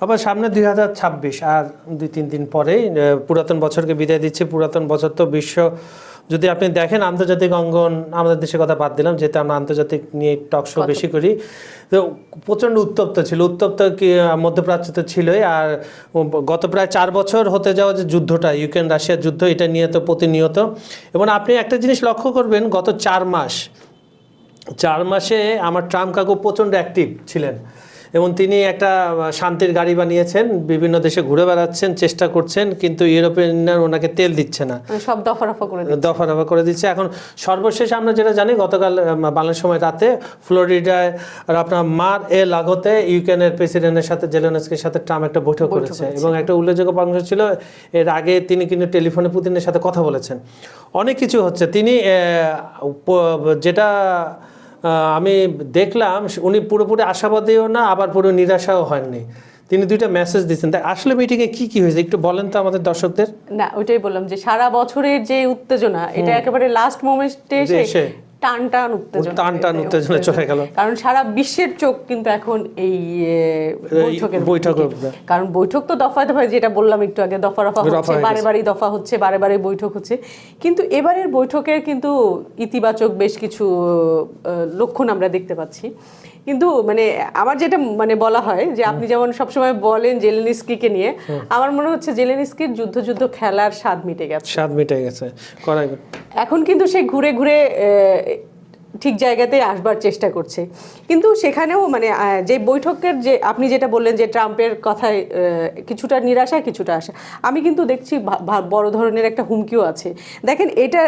আবার সামনে 2026 আর 2-3 দিন পরেই পুরাতন বছরকে বিদায় দিচ্ছে। পুরাতন বছর তো বিশ্ব যদি আপনি দেখেন আন্তর্জাতিক অঙ্গন, আমাদের দেশের কথা বাদ দিলাম যেহেতু আমরা আন্তর্জাতিক নিয়ে টক শো বেশি করি, তো প্রচণ্ড উত্তপ্ত ছিল। উত্তপ্ত কি মধ্যপ্রাচ্য তো ছিলই, আর গত প্রায় 4 বছর হতে যাওয়া যে যুদ্ধটা, ইউক্রেন রাশিয়ার যুদ্ধ, এটা নিয়ে তো প্রতিনিয়ত। এবং আপনি একটা জিনিস লক্ষ্য করবেন, গত 4 মাসে আমার ট্রাম্প কাকু প্রচণ্ড অ্যাক্টিভ ছিলেন এবং তিনি একটা শান্তির গাড়ি বানিয়েছেন, বিভিন্ন দেশে ঘুরে বেড়াচ্ছেন, চেষ্টা করছেন, কিন্তু ইউরোপিয়ান ইউনিয়ন ওনাকে তেল দিচ্ছে না, সব দফা করে দিচ্ছে। এখন সর্বশেষ আমরা যেটা জানি, গতকাল বাংলাদেশ সময় রাতে ফ্লোরিডায় আর আপনার মার এ লাগোতে ইউক্রেনের প্রেসিডেন্টের সাথে জেলেনস্কির সাথে ট্রাম্প একটা বৈঠক করেছে এবং একটা উল্লেখযোগ্য অংশ ছিল এর আগে তিনি কিন্তু টেলিফোনে পুতিনের সাথে কথা বলেছেন। অনেক কিছু হচ্ছে। তিনি যেটা আমি দেখলাম, উনি পুরোপুরি আশাবাদীও না, আবার পুরো নিরাশাও হয়নি। তিনি 2টা মেসেজ দিচ্ছেন। তাই আসলে মিটিংয়ে কি হয়েছে একটু বলেন তো আমাদের দর্শকদের। না, ওইটাই বললাম যে সারা বছরের যে উত্তেজনা, এটা একেবারে লাস্ট মোমেন্টে এসে টান উত্তেজনা চলে গেল। কারণ সারা বিশ্বের চোখ কিন্তু এখন এই বৈঠক, কারণ বৈঠক তো দফায় দফায়, যেটা বললাম একটু আগে, দফা হচ্ছে, বারে দফা হচ্ছে, বারে বৈঠক হচ্ছে। কিন্তু এবারের বৈঠকের কিন্তু ইতিবাচক বেশ কিছু লক্ষণ আমরা দেখতে পাচ্ছি। কিন্তু মানে আমার যেটা বলা হয় যে, আপনি যেমন সবসময় বলেন জেলেনস্কিকে নিয়ে, আমার মনে হচ্ছে জেলেনস্কির যুদ্ধ খেলার স্বাদ মিটে গেছে। এখন কিন্তু সে ঘুরে ঠিক জায়গাতে আসবার চেষ্টা করছে। কিন্তু সেখানেও যে বৈঠকের যে আপনি যেটা বললেন যে ট্রাম্পের কথায় কিছুটা নিরাশা কিছুটা আশা, আমি কিন্তু দেখছি বড় ধরনের একটা হুমকিও আছে। দেখেন, এটা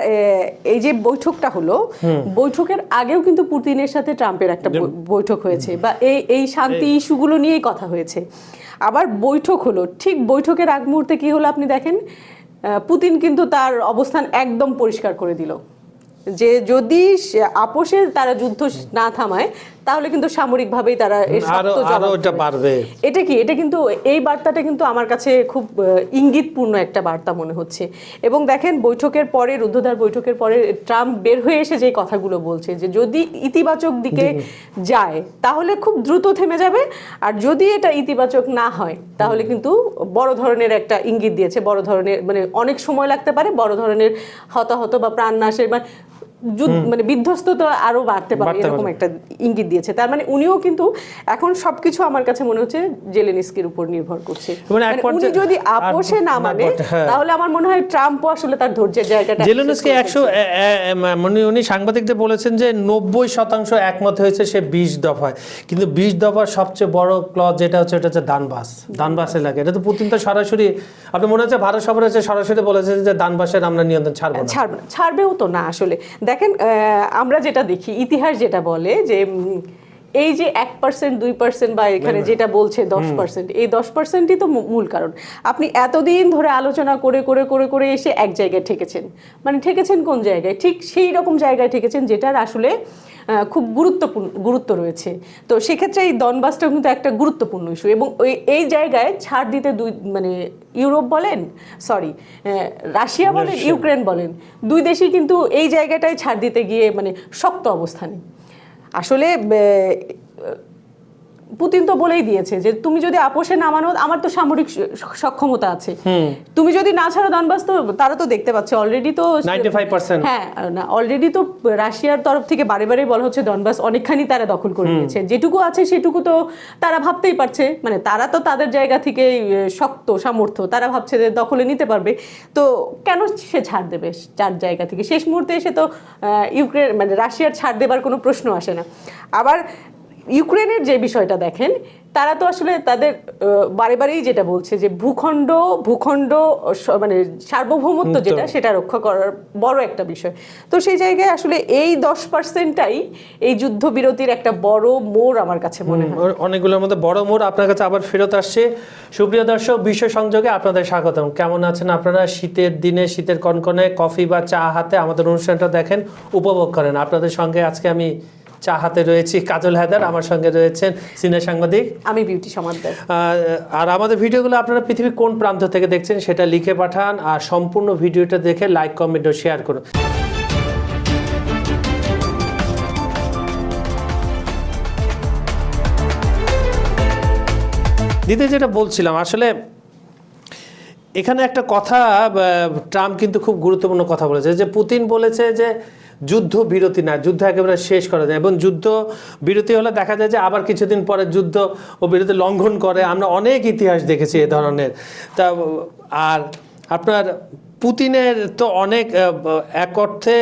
এই যে বৈঠকটা হলো, বৈঠকের আগেও কিন্তু পুতিনের সাথে ট্রাম্পের একটা বৈঠক হয়েছে, বা এই শান্তি ইস্যুগুলো নিয়েই কথা হয়েছে। আবার বৈঠক হলো, ঠিক বৈঠকের আগ মুহূর্তে কি হলো আপনি দেখেন, পুতিন কিন্তু তার অবস্থান একদম পরিষ্কার করে দিল যে যদি আপোষে তারা যুদ্ধ না থামায়, তাহলে কিন্তু সামরিকভাবেই তারা এটা কিন্তু এই বার্তাটা কিন্তু আমার কাছে খুব ইঙ্গিতপূর্ণ একটা বার্তা মনে হচ্ছে। এবং দেখেন, বৈঠকের পরে, রুদ্ধদ্বার বৈঠকের পরে ট্রাম্প বের হয়ে এসে যে কথাগুলো বলছে যে যদি ইতিবাচক দিকে যায় তাহলে খুব দ্রুত থেমে যাবে, আর যদি এটা ইতিবাচক না হয় তাহলে কিন্তু বড় ধরনের একটা ইঙ্গিত দিয়েছে, বড় ধরনের অনেক সময় লাগতে পারে, বড় ধরনের হতাহত বা প্রাণনাশের বা বিধ্বস্ত তো আরো বাড়তে পারে, এরকম একটা ইঙ্গিত দিয়েছে। তার উনিও কিন্তু এখন সবকিছু আমার কাছে মনে হচ্ছে জেলেনস্কির উপর নির্ভর করছে। উনি যদি আপোষে না মানে, তাহলে আমার মনে হয় ট্রাম্পও আসলে তার ধৈর্যের জায়গাটা, জেলেনস্কি উনি সাংবাদিকদের বলেছেন যে 90% একমত হয়েছে সে 20 দফায়, কিন্তু 20 দফার সবচেয়ে বড় ক্লজ যেটা হচ্ছে দানবাস এলাকা। এটা তো পুতিন তো সরাসরি, আপনি মনে হচ্ছে ভারত সফরে সরাসরি বলেছে যে দানবাসের আমরা নিয়ন্ত্রণ ছাড়বেও তো না। আসলে দেখেন, আমরা যেটা দেখি, ইতিহাস যেটা বলে যে এই যে 1%, 2% বা এখানে যেটা বলছে 10%, এই 10%ই তো মূল কারণ। আপনি এতদিন ধরে আলোচনা করে এসে এক জায়গায় ঠেকেছেন কোন জায়গায়? ঠিক সেই রকম জায়গায় ঠেকেছেন যেটার আসলে খুব গুরুত্ব রয়েছে। তো সেক্ষেত্রে এই ডনবাসটা কিন্তু একটা গুরুত্বপূর্ণ ইস্যু, এবং এই জায়গায় ছাড় দিতে ইউরোপ বলেন, রাশিয়া বলেন, ইউক্রেন বলেন, দুই দেশই কিন্তু এই জায়গাটায় ছাড় দিতে গিয়ে শক্ত অবস্থানে। আসলে পুতিন তো বলেই দিয়েছে যে তুমি যদি আপোষে না মানো, আমার তো সামরিক সক্ষমতা আছে, তুমি যদি না ছাড়ো ডনবাস, তো তারা তো দেখতে পাচ্ছে অলরেডি তো 95%, হ্যাঁ না, অলরেডি তো রাশিয়ার তরফ থেকে বারে বলা হচ্ছে ডনবাস অনেকখানি তারা দখল করে নিয়েছে। যেটুকু আছে সেটুকু তো তারা ভাবতেই পারছে, তারা তো তাদের জায়গা থেকে শক্ত সামর্থ্য, তারা ভাবছে যে দখলে নিতে পারবে। তো কেন সে ছাড় দেবে চার জায়গা থেকে? শেষ মুহূর্তে এসে তো ইউক্রেন রাশিয়ার ছাড় দেবার কোনো প্রশ্ন আসে না। আবার ইউক্রেনের যে বিষয়টা দেখেন, তারা তো আসলে তাদের বারেই যেটা বলছে যে ভূখণ্ড সার্বভৌমত্ব যেটা, সেটা রক্ষা করার বড় একটা বিষয়। তো সেই জায়গায় আসলে এই 10%টাই এই যুদ্ধবিরতির একটা বড় মোড় আমার কাছে মনে হয়। অনেকগুলোর মধ্যে বড় মোড় আপনার কাছে আবার ফেরত আসছে। সুপ্রিয় দর্শক, বিশ্ব সংযোগে আপনাদের স্বাগতম। কেমন আছেন আপনারা? শীতের দিনে, শীতের কনকনে কফি বা চা হাতে আমাদের অনুষ্ঠানটা দেখেন, উপভোগ করেন। আপনাদের সঙ্গে আজকে আমি চা হাতে রয়েছি কাজল হায়দার, আমার সঙ্গে রয়েছেন সিনিয়র সাংবাদিক আমি বিউটি সমাদ্দার। আর আমাদের ভিডিওগুলো আপনারা পৃথিবীর কোন প্রান্ত থেকে দেখছেন সেটা লিখে পাঠান, আর সম্পূর্ণ ভিডিওটা দেখে লাইক, কমেন্ট ও শেয়ার করুন। দ্বিতীয় যেটা বলছিলাম, আসলে এখানে একটা কথা ট্রাম্প কিন্তু খুব গুরুত্বপূর্ণ কথা বলেছে, যে পুতিন বলেছে যে যুদ্ধ বিরতি না, যুদ্ধ একেবারে শেষ করা যায়, এবং যুদ্ধ বিরতি হলে দেখা যায় যে আবার কিছুদিন পরে যুদ্ধ ও বিরতি লঙ্ঘন করে। আমরা অনেক ইতিহাস দেখেছি এ ধরনের। তা আর আপনার পুতিনের তো অনেক এক অর্থে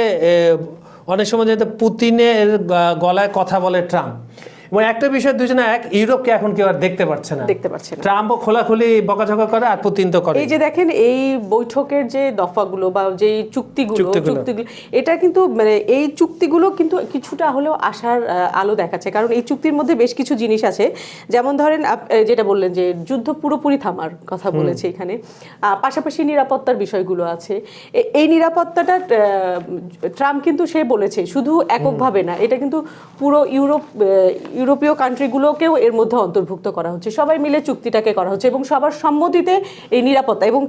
অনেক সময় যেহেতু পুতিনের গলায় কথা বলে ট্রাম্প, এবং একটা বিষয় দুজনে এক, ইউরোপকে এখন কেউ আর দেখতে পাচ্ছে না। ট্রাম্পও খোলাখুলি বকাঝকা করে, আর পুতিন তো করে। এই যে দেখেন এই বৈঠকের যে দফাগুলো বা যে চুক্তিগুলো এটা কিন্তু মানে এই চুক্তিগুলো কিন্তু কিছুটা হলেও আশার আলো দেখাচ্ছে, কারণ এই চুক্তির মধ্যে বেশ কিছু জিনিস আছে। যেমন ধরেন যেটা বললেন যে যুদ্ধ পুরোপুরি থামার কথা বলেছে এখানে, পাশাপাশি নিরাপত্তার বিষয়গুলো আছে। এই নিরাপত্তাটা ট্রাম্প কিন্তু সে বলেছে শুধু এককভাবে না, এটা কিন্তু পুরো ইউরোপীয় কান্ট্রিগুলোকেও এর মধ্যে অন্তর্ভুক্ত করা হচ্ছে, সবাই মিলে চুক্তিটাকে করা হচ্ছে এবং সবার সম্মতিতে এই নিরাপত্তা। এবং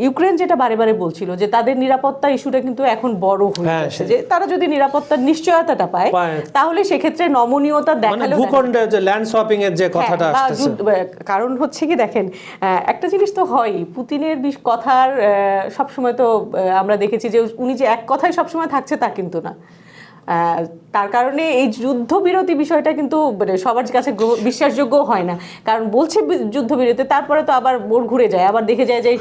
ইউক্রেন যেটা বারে বারে বলছিল যে তাদের নিরাপত্তা ইস্যুটা কিন্তু এখন বড় হয়ে গেছে, যে তারা যদি নিরাপত্তার নিশ্চয়তাটা পায় তাহলে সেক্ষেত্রে নমনীয়তা দেখালো। ভূখণ্ডে যে ল্যান্ড সোয়াপিং এর যে কথাটা আসছে, কারণ হচ্ছে কি দেখেন একটা জিনিস তো হয়, পুতিনের কথার সবসময় তো আমরা দেখেছি যে উনি যে এক কথায় সবসময় থাকছে তা কিন্তু না। তার কারণে এই যুদ্ধবিরতি বিষয়টা কিন্তু মানে সবার কাছে বিশ্বাসযোগ্য হয় না, কারণ বলছে যুদ্ধবিরতি, তারপরে তো আবার মোড় ঘুরে যায়, আবার দেখে যায় যে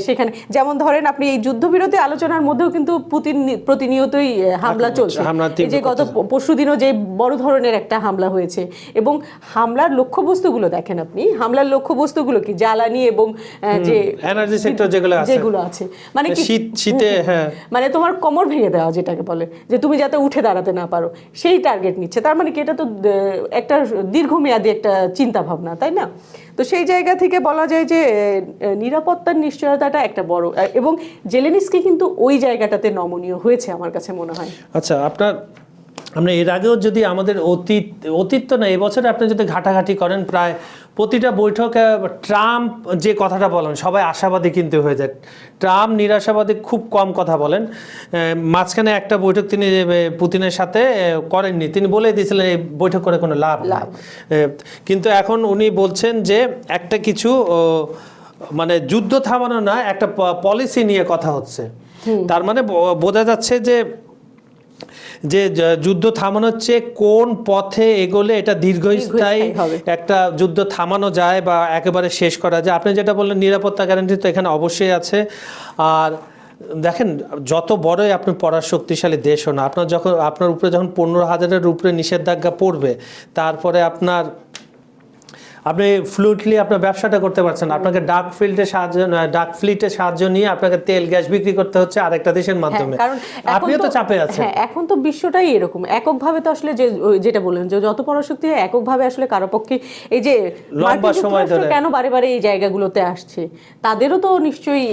সেখানে যেমন ধরেন আপনি এই যুদ্ধবিরতি আলোচনার মধ্যেও কিন্তু পুতিন প্রতিনিয়তই হামলা চলছে। যে গত পরশুদিনও যে বড় ধরনের একটা হামলা হয়েছে, এবং হামলার লক্ষ্যবস্তুগুলো দেখেন আপনি, হামলার লক্ষ্যবস্তুগুলো কি জ্বালানি এবং যে এনার্জি সেক্টর যেগুলো আছে, মানে কি শীতে মানে তোমার কোমর ভেঙে দেওয়া যেটাকে বলে, যে তুমি যাতে উঠে দাঁড়াতে না পারো, সেই টার্গেট নিচ্ছে। তার মানে কি এটা তো একটা দীর্ঘমেয়াদী একটা চিন্তা ভাবনা, তাই না? তো সেই জায়গা থেকে বলা যায় যে নিরাপত্তার নিশ্চয়তাটা একটা বড়, এবং জেলেনস্কি কিন্তু ওই জায়গাটাতে নমনীয় হয়েছে আমার কাছে মনে হয়। আচ্ছা, আমরা এর আগেও যদি আমাদের অতীত তো না, এবছরে আপনি যদি ঘাটাঘাটি করেন, প্রায় প্রতিটা বৈঠকে ট্রাম্প যে কথাটা বলেন সবাই আশাবাদী কিন্তু হয়ে যায়, ট্রাম্প নিরাশাবাদী খুব কম কথা বলেন। মাঝখানে একটা বৈঠক তিনি পুতিনের সাথে করেননি, তিনি বলে দিয়েছিলেন এই বৈঠক করে কোনো লাভ। কিন্তু এখন উনি বলছেন যে একটা কিছু মানে যুদ্ধ থামানো না, একটা পলিসি নিয়ে কথা হচ্ছে। তার মানে বোঝা যাচ্ছে যে যুদ্ধ থামানোর চেয়ে কোন পথে এগোলে এটা দীর্ঘস্থায়ী একটা যুদ্ধ থামানো যায় বা একেবারে শেষ করা যায়। আপনি যেটা বললেন নিরাপত্তা গ্যারান্টি তো এখানে অবশ্যই আছে। আর দেখেন, যত বড়ই আপনি পরাশক্তিশালী দেশও না, আপনার উপরে যখন 15,000-এর উপরে নিষেধাজ্ঞা পড়বে, তারপরে আপনি ফ্লুইডলি আপনার ব্যবসাটা করতে পারছেন, আপনাকে ডার্ক ফ্লিটের সাহায্য নিয়ে আপনাকে তেল গ্যাস বিক্রি করতে হচ্ছে আরেকটা দেশের মাধ্যমে, আপনিও তো চাপে আছেন। এখন তো বিশ্বটাই এরকম, এককভাবে তো আসলে যেটা বললেন যে যত পরাশক্তি এককভাবে আসলে কারো পক্ষে, এই যে লম্বা সময় ধরে কেন বারে বারে এই জায়গাগুলোতে আসছে, তাদেরও তো নিশ্চয়ই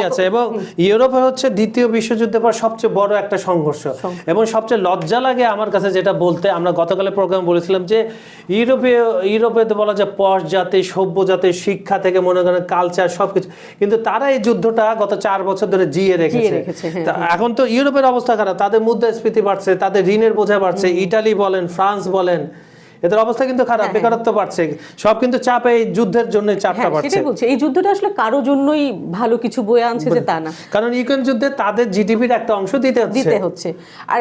আছে। এবং ইউরোপে হচ্ছে দ্বিতীয় বিশ্বযুদ্ধের পর সবচেয়ে বড় একটা সংঘর্ষ, এবং সবচেয়ে লজ্জা লাগে আমার কাছে যেটা বলতে, আমরা গতকালের প্রোগ্রামে বলেছিলাম যে ইউরোপে তো বলা যায় পশ জাতি, সভ্য জাতি, শিক্ষা থেকে মনে করেন কালচার সবকিছু, কিন্তু তারা এই যুদ্ধটা গত 4 বছর ধরে জিয়ে রেখেছে। এখন তো ইউরোপের অবস্থা খারাপ, তাদের মুদ্রাস্ফীতি বাড়ছে, তাদের ঋণের বোঝা বাড়ছে, ইটালি বলেন, ফ্রান্স বলেন, এদের অবস্থা কিন্তু খারাপ, বেকারত্ব বাড়ছে, সব কিন্তু চাপ এই যুদ্ধের জন্য চাপটা বাড়ছে। সেটাই বলছি, এই যুদ্ধটা আসলে কারো জন্যই ভালো কিছু বয়ে আনছে যে তা না, কারণ ইউক্রেন যুদ্ধে তাদের জিডিপির একটা অংশ দিতে হচ্ছে। আর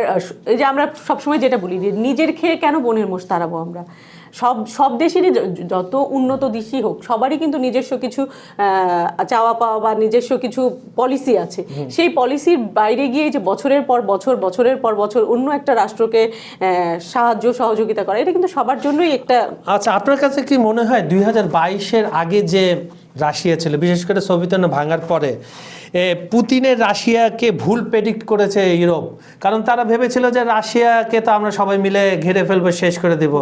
এই যে আমরা সবসময় যেটা বলি যে নিজের খেয়ে কেন বোনের মোষ তাড়াবো, আমরা সব দেশেরই যত উন্নত দেশই হোক সবারই কিন্তু নিজস্ব কিছু চাওয়া পাওয়া বা নিজস্ব কিছু পলিসি আছে, সেই পলিসির বাইরে গিয়ে যে বছরের পর বছর অন্য একটা রাষ্ট্রকে সাহায্য সহযোগিতা করা, এটা কিন্তু সবার জন্যই একটা। আচ্ছা, আপনার কাছে কি মনে হয় 2022-এর আগে যে রাশিয়া ছিল, বিশেষ করে সোভিয়েত ইউনিয়ন ভাঙার পরে, পুতিনের রাশিয়াকে ভুল প্রেডিক্ট করেছে ইউরোপ? কারণ তারা ভেবেছিল যে রাশিয়াকে তো আমরা সবাই মিলে ঘিরে ফেলবো, শেষ করে দেব।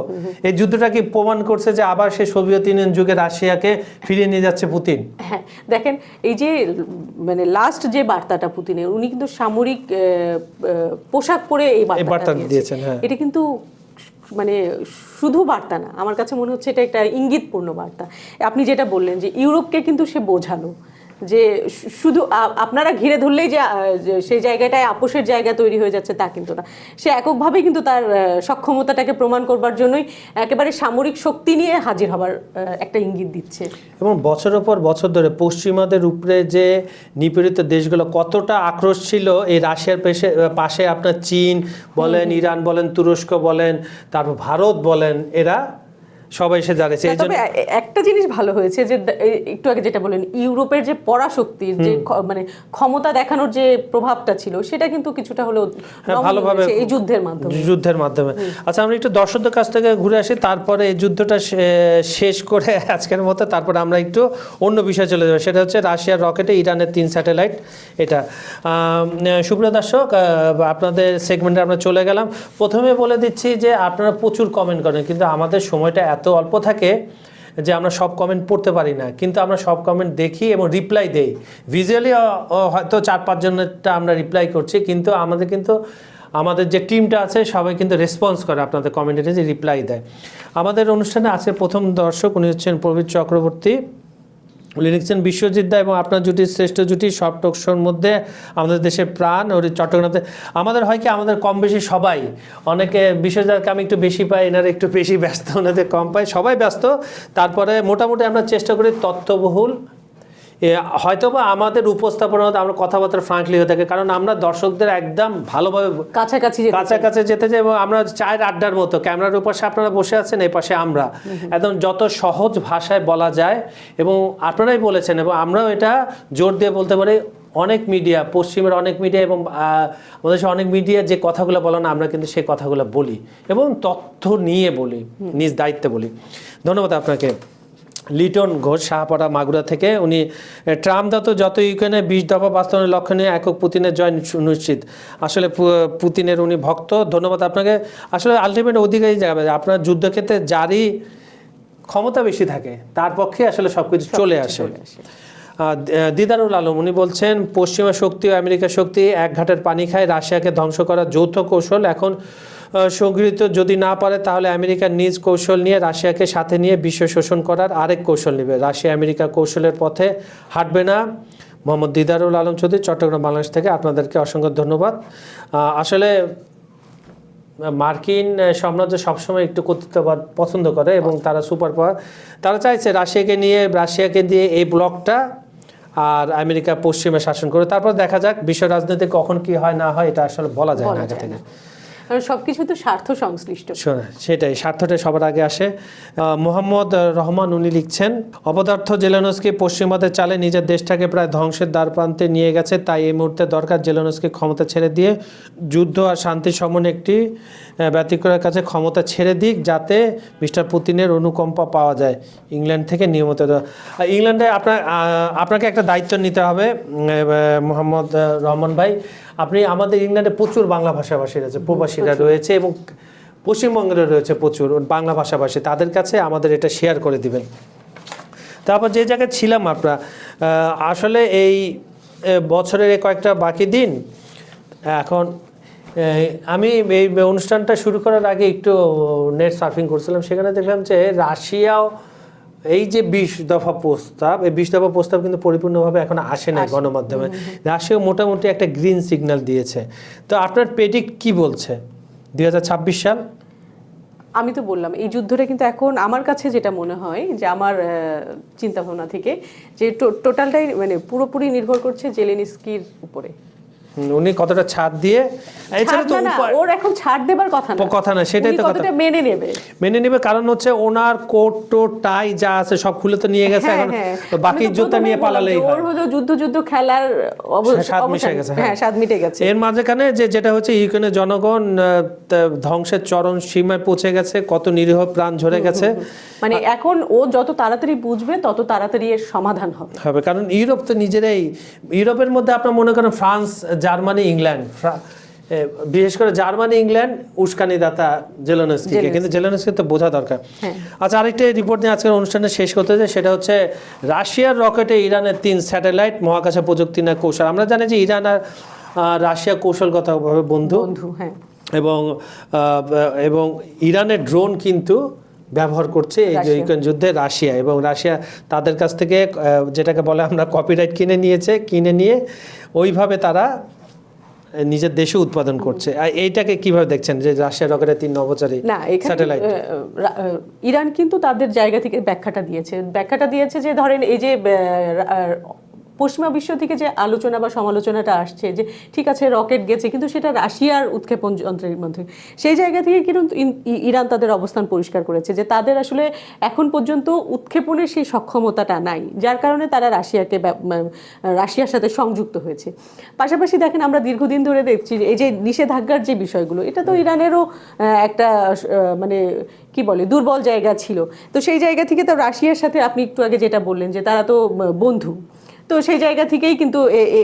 এই যুদ্ধটা কি প্রমাণ করছে যে আবার সেই সোভিয়েত ইউনিয়ন যুগে রাশিয়াকে ফিরিয়ে নিয়ে যাচ্ছে পুতিন? হ্যাঁ, দেখেন এই যে মানে লাস্ট যে বার্তাটা পুতিনের, উনি কিন্তু সামরিক পোশাক পরে এই বার্তাটা দিয়েছেন। এটা কিন্তু মানে শুধু বার্তা না, আমার কাছে মনে হচ্ছে এটা একটা ইঙ্গিতপূর্ণ বার্তা। আপনি যেটা বললেন যে ইউরোপকে কিন্তু সে বোঝালো যে শুধু আপনারা ঘিরে ধরলেই যে সেই জায়গাটায় আপোষের জায়গা তৈরি হয়ে যাচ্ছে তা কিন্তু না, সে এককভাবে কিন্তু তার সক্ষমতাটাকে প্রমাণ করবার জন্যই একেবারে সামরিক শক্তি নিয়ে হাজির হবার একটা ইঙ্গিত দিচ্ছে। এবং বছরের পর বছর ধরে পশ্চিমাদের উপরে যে নিপীড়িত দেশগুলো কতটা আক্রোশ ছিল, এই রাশিয়ার পাশে আপনার চীন বলেন, ইরান বলেন, তুরস্ক বলেন, তারপর ভারত বলেন, এরা সবাই এসে দাঁড়িয়েছে। তবে একটা জিনিস ভালো হয়েছে যে একটু আগে যেটা বলেন, ইউরোপের যে পরাশক্তির যে মানে ক্ষমতা দেখানোর যে প্রভাবটা ছিল সেটা কিন্তু কিছুটা হলেও ভালোভাবে এই যুদ্ধের মাধ্যমে। আচ্ছা, আমরা একটু দর্শকদের কাছ থেকে ঘুরে আসি, তারপরে এই যুদ্ধটা শেষ করে আজকের মতো তারপরে আমরা একটু অন্য বিষয়ে চলে যাবো। সেটা হচ্ছে রাশিয়ার রকেটে ইরানের 3 স্যাটেলাইট। এটা সুপ্রিয় দর্শক, আপনাদের সেগমেন্টে আমরা চলে গেলাম। প্রথমে বলে দিচ্ছি যে আপনারা প্রচুর কমেন্ট করেন, কিন্তু আমাদের সময়টা এত অল্প থাকে যে আমরা সব কমেন্ট পড়তে পারি না, কিন্তু আমরা সব কমেন্ট দেখি এবং রিপ্লাই দেই। ভিজুয়ালি হয়তো 4-5 জনেরটা আমরা রিপ্লাই করছি, কিন্তু আমাদের যে টিমটা আছে সবাই কিন্তু রেসপন্স করে আপনাদের কমেন্টে, যে রিপ্লাই দেয়। আমাদের অনুষ্ঠানে আজকে প্রথম দর্শক উনি হচ্ছেন প্রবীর চক্রবর্তী। উনি লিখছেন, বিশ্বজিৎ দা এবং আপনার জুটির শ্রেষ্ঠ জুটি, সব টকশোর মধ্যে আমাদের দেশের প্রাণ। ওর চট্টগ্রামে আমাদের হয় কি, আমাদের কম বেশি সবাই, অনেকে বিশ্বজিৎকে আমি একটু বেশি পাই, এনারা একটু বেশি ব্যস্ত, ওনাদের কম পাই, সবাই ব্যস্ত। তারপরে মোটামুটি আমরা চেষ্টা করি তথ্যবহুল, হয়তোবা আমাদের উপস্থাপনা আমরা কথাবার্তা ফ্রাঙ্কলি হয়ে থাকে, কারণ আমরা দর্শকদের একদম ভালোভাবে কাছাকাছি যেতে চাই এবং আমরা চায়ের আড্ডার মতো, ক্যামেরার পাশে আপনারা বসে আছেন, এই পাশে আমরা, একদম যত সহজ ভাষায় বলা যায়। এবং আপনারাই বলেছেন এবং আমরাও এটা জোর দিয়ে বলতে পারি, অনেক মিডিয়া, পশ্চিমের অনেক মিডিয়া এবং আমাদের অনেক মিডিয়া যে কথাগুলো বলে না, আমরা কিন্তু সেই কথাগুলো বলি এবং তথ্য নিয়ে বলি, নিজ দায়িত্বে বলি। ধন্যবাদ আপনাকে। লিটন ঘোষ শাহপাড়া মাগুরা থেকে, উনি ট্রাম্প যত ইউক্রেনে 20 দফা বাস্তবায়নের লক্ষ্য নিয়ে একক পুতিনের জয় নিশ্চিত। আসলে পুতিনের উনি ভক্ত। ধন্যবাদ আপনাকে। আসলে আলটিমেট অধিকারী যাবে, আপনার যুদ্ধক্ষেত্রে যারই ক্ষমতা বেশি থাকে তার পক্ষে আসলে সবকিছু চলে আসে। দিদারুল আলম উনি বলছেন, পশ্চিমা শক্তি ও আমেরিকার শক্তি এক ঘাটের পানি খায়, রাশিয়াকে ধ্বংস করার যৌথ কৌশল এখন সংগৃহীত যদি না পারে তাহলে আমেরিকা নিজ কৌশল নিয়ে রাশিয়াকে সাথে নিয়ে বিশ্ব শোষণ করার আরেক কৌশল নেবে। রাশিয়া আমেরিকা কৌশলের পথে হাঁটবে না। মোহাম্মদ দিদারুল আলম চৌধুরী, চট্টগ্রাম, বাংলাদেশ থেকে। আপনাদেরকে অসংখ্য ধন্যবাদ। আসলে মার্কিন সাম্রাজ্য সবসময় একটু কর্তৃত্ববাদ পছন্দ করে এবং তারা সুপার পাওয়ার, তারা চাইছে রাশিয়াকে দিয়ে এই ব্লকটা আর আমেরিকা পশ্চিমে শাসন করে। তারপর দেখা যাক বিশ্ব রাজনীতি কখন কি হয় না হয়, এটা আসলে বলা যায় না আগে থেকে, কারণ সবকিছু তো স্বার্থ সংশ্লিষ্ট। সেটাই, স্বার্থটা সবার আগে আসে। মোহাম্মদ রহমান উনি লিখছেন, অপদার্থ জেলেনস্কি পশ্চিমাদের চালে নিজের দেশটাকে প্রায় ধ্বংসের দ্বারপ্রান্তে নিয়ে গেছে, তাই এই মুহূর্তে দরকার জেলেনস্কি ক্ষমতা ছেড়ে দিয়ে যুদ্ধ আর শান্তি সমন একটি ব্যতিক্রমের কাছে ক্ষমতা ছেড়ে দিক, যাতে মিস্টার পুতিনের অনুকম্পা পাওয়া যায়। ইংল্যান্ড থেকে নিয়মিত। ইংল্যান্ডে আপনাকে একটা দায়িত্ব নিতে হবে মোহাম্মদ রহমান ভাই। আপনি আমাদের ইংল্যান্ডে প্রচুর বাংলা ভাষাভাষী রয়েছে, প্রবাসীরা রয়েছে এবং পশ্চিমবঙ্গেরও রয়েছে প্রচুর বাংলা ভাষাভাষী, তাদের কাছে আমাদের এটা শেয়ার করে দিবেন। তারপর যে জায়গায় ছিলাম আমরা, আসলে এই বছরের কয়েকটা বাকি দিন, এখন আমি এই অনুষ্ঠানটা শুরু করার আগে একটু নেট সার্ফিং করছিলাম, সেখানে দেখলাম যে রাশিয়াও এই যে 20 দফা প্রস্তাব, এই 20 দফা প্রস্তাব কিন্তু পরিপূর্ণভাবে এখন আসে নাই গণমাধ্যমে। রাশিয়া মোটামুটি একটা গ্রিন সিগন্যাল দিয়েছে। তো আপনার প্রেডিক্ট কি বলছে 2026 সাল? আমি তো বললাম এই যুদ্ধটা কিন্তু এখন আমার কাছে যেটা মনে হয় যে আমার চিন্তা ভাবনা থেকে যে টোটালটাই মানে পুরোপুরি নির্ভর করছে জেলেনস্কির উপরে। উনি কতটা ছাড় দিয়ে, ওর এখন ছাড় দেবার কথা না, সেটাই তো কথা, মেনে নেবে। কারণ হচ্ছে ওনার কোট টোট টাই যা আছে সব খুলে তো নিয়ে গেছে, এখন বাকি যুদ্ধ নিয়ে পালালেই হয়। ওর হলো যুদ্ধ খেলার স্বাদ মিটে গেছে। এর মাঝখানে যেটা হচ্ছে ইউক্রেনের জনগণ ধ্বংসের চরম সীমায় পৌঁছে গেছে, কত নিরীহ প্রাণ ঝরে গেছে। মানে এখন ও যত তাড়াতাড়ি বুঝবে তত তাড়াতাড়ি এর সমাধান হবে। কারণ ইউরোপ তো নিজেরাই, ইউরোপের মধ্যে আপনার মনে করেন ফ্রান্স, জার্মানি, ইংল্যান্ড, বিশেষ করে জার্মানি, ইংল্যান্ড উস্কানিদাতা জেলেনস্কিকে, কিন্তু জেলেনস্কি তো বোঝা দরকার। আচ্ছা, আরেকটা রিপোর্ট নিয়ে আজকের অনুষ্ঠানে শেষ করতে চাই, সেটা হচ্ছে রাশিয়ার রকেটে ইরানের 3 স্যাটেলাইট, মহাকাশে প্রযুক্তি না কৌশল। আমরা জানি যে ইরান আর রাশিয়া কৌশলগতভাবে বন্ধু, এবং ইরানের ড্রোন কিন্তু ব্যবহার করছে এই যে ইউক্রেন যুদ্ধে রাশিয়া, এবং রাশিয়া তাদের কাছ থেকে যেটাকে বলে আমরা কপিরাইট কিনে নিয়ে ওইভাবে তারা নিজের দেশে উৎপাদন করছে। আর এইটাকে কিভাবে দেখছেন যে রাশিয়া রকেটের 3 নভোচারী স্যাটেলাইট? ইরান কিন্তু তাদের জায়গা থেকে ব্যাখ্যাটা দিয়েছে যে ধরেন এই যে পশ্চিমা বিশ্ব থেকে যে আলোচনা বা সমালোচনাটা আসছে যে ঠিক আছে রকেট গেছে, কিন্তু সেটা রাশিয়ার উৎক্ষেপণ যন্ত্রের মধ্যে, সেই জায়গা থেকে কিন্তু ইরান তাদের অবস্থান পরিষ্কার করেছে যে তাদের আসলে এখন পর্যন্ত উৎক্ষেপণের সেই সক্ষমতাটা নাই, যার কারণে তারা রাশিয়ার সাথে সংযুক্ত হয়েছে। পাশাপাশি দেখেন আমরা দীর্ঘদিন ধরে দেখছি এই যে নিষেধাজ্ঞার যে বিষয়গুলো, এটা তো ইরানেরও একটা মানে কি বলে দুর্বল জায়গা ছিল। তো সেই জায়গা থেকে তো রাশিয়ার সাথে আপনি একটু আগে যেটা বললেন যে তারা তো বন্ধু, তো সেই জায়গা থেকেই কিন্তু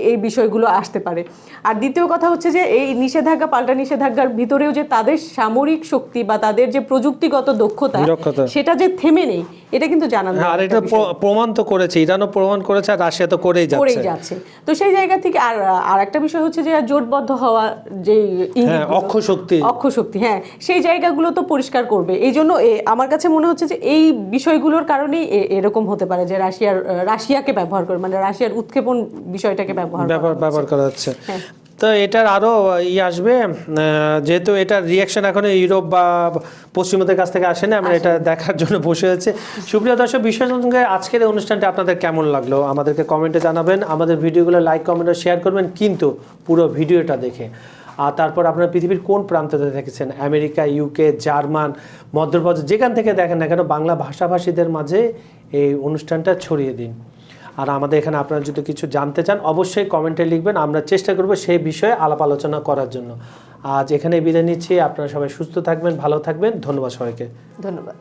এই বিষয়গুলো আসতে পারে। আর দ্বিতীয় কথা হচ্ছে যে এই নিষেধাজ্ঞা, পাল্টা নিষেধাজ্ঞার ভিতরেও যে তাদের সামরিক শক্তি বা তাদের যে প্রযুক্তিগত দক্ষতা সেটা যে থেমে নেই, এটা কিন্তু জানানো। আর এটা প্রমাণ তো করেছে, ইরানও প্রমাণ করেছে, আর রাশিয়া তো করেই যাচ্ছে। তো সেই জায়গা থেকে আর একটা বিষয় হচ্ছে যে জোটবদ্ধ হওয়া, যে অক্ষশক্তি, হ্যাঁ, সেই জায়গাগুলো তো পরিষ্কার করবে। এই জন্য আমার কাছে মনে হচ্ছে যে এই বিষয়গুলোর কারণেই এরকম হতে পারে যে রাশিয়াকে ব্যবহার করে, মানে রাশিয়ার উৎক্ষেপণ বিষয়টাকে ব্যবহার করা হচ্ছে। তো এটার আরও আসবে, যেহেতু এটার রিয়াকশন এখনো ইউরোপ বা পশ্চিমবঙ্গের কাছ থেকে আসেনি, আমরা এটা দেখার জন্য বসে আছি। সুপ্রিয় দর্শক, বিষয়ের সঙ্গে আজকের এই অনুষ্ঠানটা আপনাদের কেমন লাগলো আমাদেরকে কমেন্টে জানাবেন। আমাদের ভিডিওগুলো লাইক, কমেন্ট ও শেয়ার করবেন, কিন্তু পুরো ভিডিওটা দেখে। আর তারপর আপনারা পৃথিবীর কোন প্রান্তে দেখেছেন, আমেরিকা, ইউকে, জার্মান, মধ্যপ্রাচ্য, যেখান থেকে দেখেন না কেন, বাংলা ভাষাভাষীদের মাঝে এই অনুষ্ঠানটা ছড়িয়ে দিন। আর আমাদের এখানে আপনারা যদি কিছু জানতে চান অবশ্যই কমেন্টে লিখবেন, আমরা চেষ্টা করব সেই বিষয়ে আলাপ আলোচনা করার জন্য। আজ এখানে বিদায় নিচ্ছি, আপনারা সবাই সুস্থ থাকবেন, ভালো থাকবেন, ধন্যবাদ সবাইকে। ধন্যবাদ।